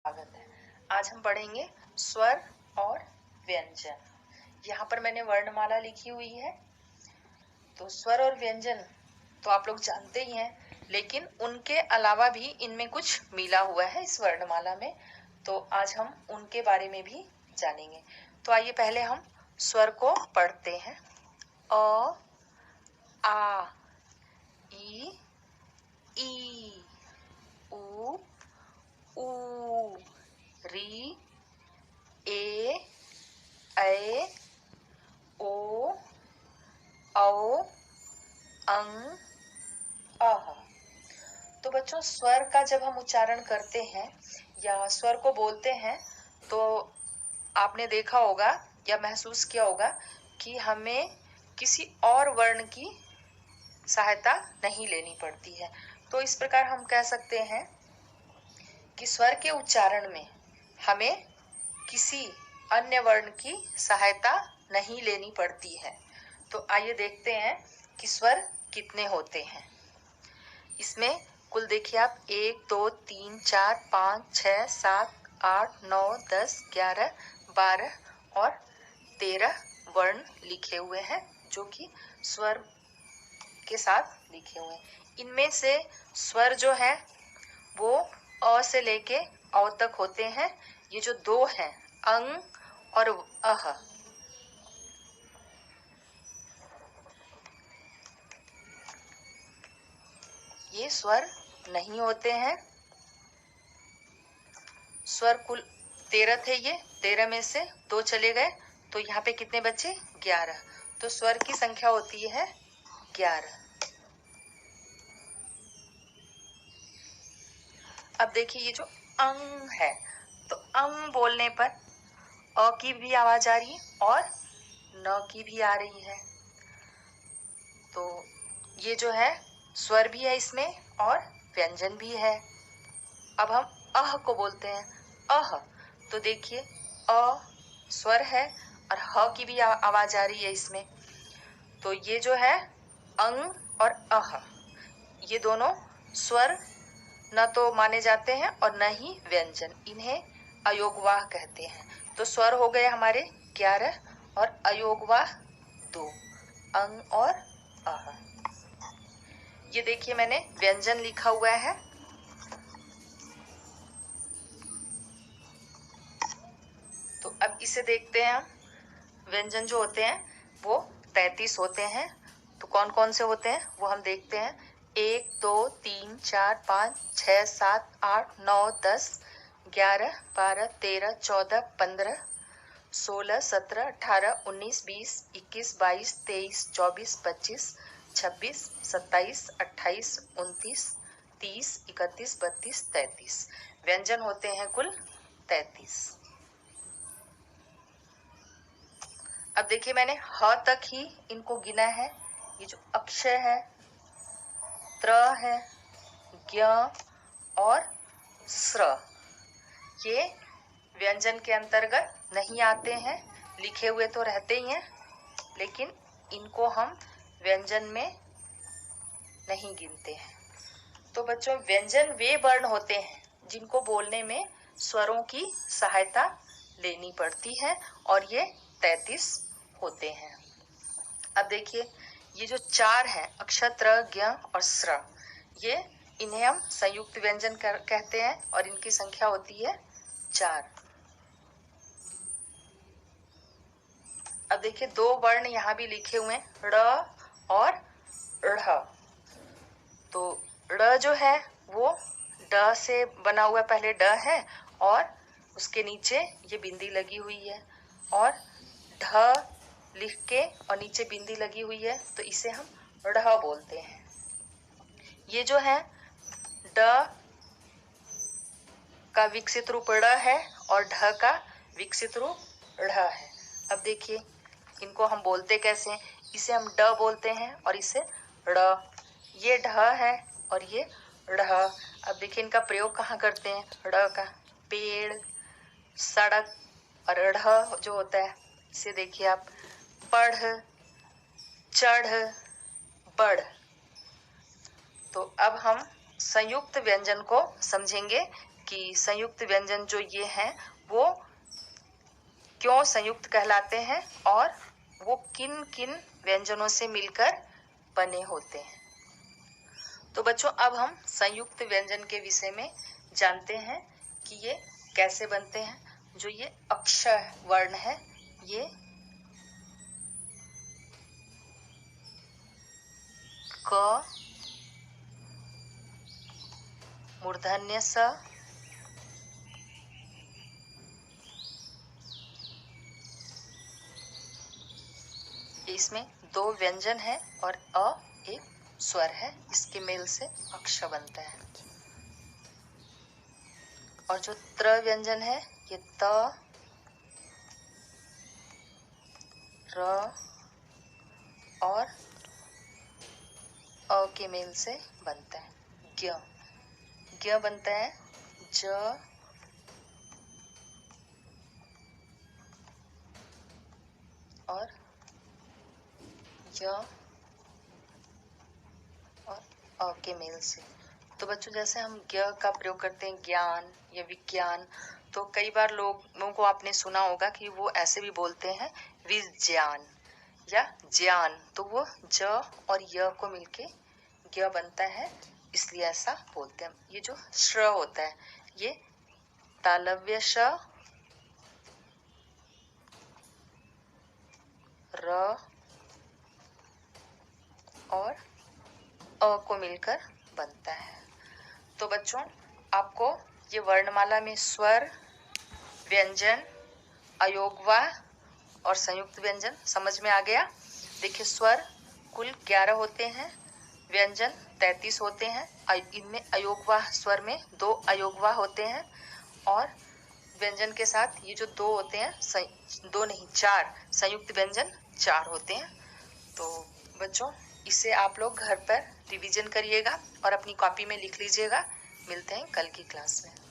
स्वागत है। आज हम पढ़ेंगे स्वर और व्यंजन। यहाँ पर मैंने वर्णमाला लिखी हुई है। तो स्वर और व्यंजन तो आप लोग जानते ही हैं, लेकिन उनके अलावा भी इनमें कुछ मिला हुआ है इस वर्णमाला में। तो आज हम उनके बारे में भी जानेंगे। तो आइए पहले हम स्वर को पढ़ते हैं। अ, आ, ई, उ, ऊ, री, ए, ऐ, ओ, औ, अं, अह। तो बच्चों, स्वर का जब हम उच्चारण करते हैं या स्वर को बोलते हैं तो आपने देखा होगा या महसूस किया होगा कि हमें किसी और वर्ण की सहायता नहीं लेनी पड़ती है। तो इस प्रकार हम कह सकते हैं कि स्वर के उच्चारण में हमें किसी अन्य वर्ण की सहायता नहीं लेनी पड़ती है। तो आइए देखते हैं कि स्वर कितने होते हैं। इसमें कुल देखिए आप 1 2 3 4 5 6 7 8 9 10 11 12 और 13 वर्ण लिखे हुए हैं, जो कि स्वर के साथ लिखे हुए हैं। इनमें से स्वर जो है वो अ से लेके औ तक होते हैं। ये जो दो हैं, अंग और अह, ये स्वर नहीं होते हैं। स्वर कुल 13 थे, ये 13 में से 2 चले गए, तो यहाँ पे कितने बचे? 11। तो स्वर की संख्या होती है 11। अब देखिए ये जो अंग है, तो अंग बोलने पर अ की भी आवाज आ रही है और न की भी आ रही है। तो ये जो है स्वर भी है इसमें और व्यंजन भी है। अब हम अह को बोलते हैं, अह। तो देखिए अ स्वर है और ह की भी आवाज आ रही है इसमें। तो ये जो है अंग और अह, ये दोनों स्वर न तो माने जाते हैं और न ही व्यंजन। इन्हें अयोगवाह कहते हैं। तो स्वर हो गए हमारे 11 और अयोगवाह 2, अंग और अह। ये देखिए मैंने व्यंजन लिखा हुआ है। तो अब इसे देखते हैं हम। व्यंजन जो होते हैं वो 33 होते हैं। तो कौन कौन से होते हैं वो हम देखते हैं। 1 2 3 4 5 6 7 8 9 10 11 12 13 14 15 16 17 18 19 20 21 22 23 24 25 26 27 28 29 30 31 32 33 व्यंजन होते हैं कुल 33। अब देखिए मैंने ह तक ही इनको गिना है। ये जो अक्षय है, त्र है, ज्ञ और स्र, ये व्यंजन के अंतर्गत नहीं आते हैं। लिखे हुए तो रहते ही हैं, लेकिन इनको हम व्यंजन में नहीं गिनते हैं। तो बच्चों, व्यंजन वे वर्ण होते हैं जिनको बोलने में स्वरों की सहायता लेनी पड़ती है और ये 33 होते हैं। अब देखिए ये जो 4 है, अक्षर, त्र, ज्ञ और स्र, ये इन्हें हम संयुक्त व्यंजन कहते हैं और इनकी संख्या होती है 4। अब देखिए 2 वर्ण यहाँ भी लिखे हुए हैं, ड़ और ढ़। तो ड़ जो है वो ड से बना हुआ, पहले ड है और उसके नीचे ये बिंदी लगी हुई है, और ढ लिख के और नीचे बिंदी लगी हुई है, तो इसे हम ढ़ बोलते हैं। ये जो है ड का विकसित रूप ड़ है और ढ का विकसित रूप ढ़ है। अब देखिए इनको हम बोलते कैसे हैं। इसे हम ड बोलते हैं और इसे ड़। ये ढ है और ये ढ़। अब देखिए इनका प्रयोग कहाँ करते हैं। ड़ का पेड़, सड़क, और ढ़ जो होता है इसे देखिए आप, पढ़, चढ़, बढ़। तो अब हम संयुक्त व्यंजन को समझेंगे कि संयुक्त व्यंजन जो ये हैं वो क्यों संयुक्त कहलाते हैं और वो किन किन व्यंजनों से मिलकर बने होते हैं। तो बच्चों अब हम संयुक्त व्यंजन के विषय में जानते हैं कि ये कैसे बनते हैं। जो ये अक्षर वर्ण है, ये क, मूर्धन्य स, इसमें दो व्यंजन है और अ एक स्वर है, इसके मेल से अक्ष बनता है। और जो त्र व्यंजन है ये त, र और अ के मेल से बनता है। ज्ञ, ज्ञ बनता है ज और य और अ के मेल से। तो बच्चों जैसे हम ज्ञ का प्रयोग करते हैं ज्ञान या विज्ञान, तो कई बार लोगों को आपने सुना होगा कि वो ऐसे भी बोलते हैं विज्ञान या ज्ञान, तो वो ज और य को मिलके ज्ञ बनता है, इसलिए ऐसा बोलते हैं। ये जो श्र होता है ये तालव्य श, र और अ को मिलकर बनता है। तो बच्चों आपको ये वर्णमाला में स्वर, व्यंजन, अयोगवाह और संयुक्त व्यंजन समझ में आ गया। देखिए स्वर कुल 11 होते हैं, व्यंजन 33 होते हैं, इनमें अयोगवाह स्वर में 2 अयोगवाह होते हैं और व्यंजन के साथ ये जो 2 होते हैं, 2 नहीं 4 संयुक्त व्यंजन 4 होते हैं। तो बच्चों इसे आप लोग घर पर रिवीजन करिएगा और अपनी कॉपी में लिख लीजिएगा। मिलते हैं कल की क्लास में।